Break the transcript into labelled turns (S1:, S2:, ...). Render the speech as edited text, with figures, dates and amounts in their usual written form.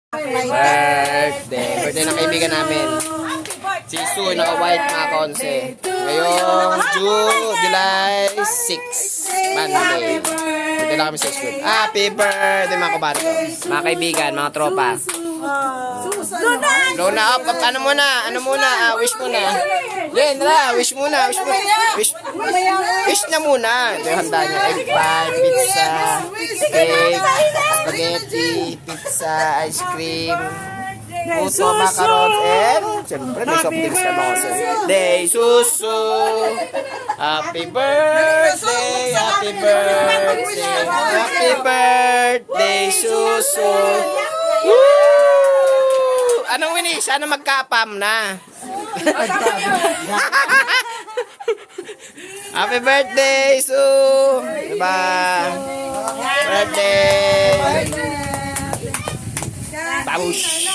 S1: Birthday ng kaibigan namin. Si Sue, naka-white mga konse. Ngayong July 6, Monday. Dito lang kami sa school. Happy birthday mga kabaro ko. Mga kaibigan, mga tropa. Luna up, ano muna, wish muna. Yan, wish muna. Wish na muna. Ito yung handa niya. Egg pie, pizza, cake, spaghetti, pizza, ice cream, puto, macarons, and siyempre may soft drinks ka mga kasi. Day Susu! Happy birthday! Happy birthday! Happy birthday, Susu! Woo! Anong winis? Ano magkapam na? Happy birthday, Su! Diba? Birthday! Babush!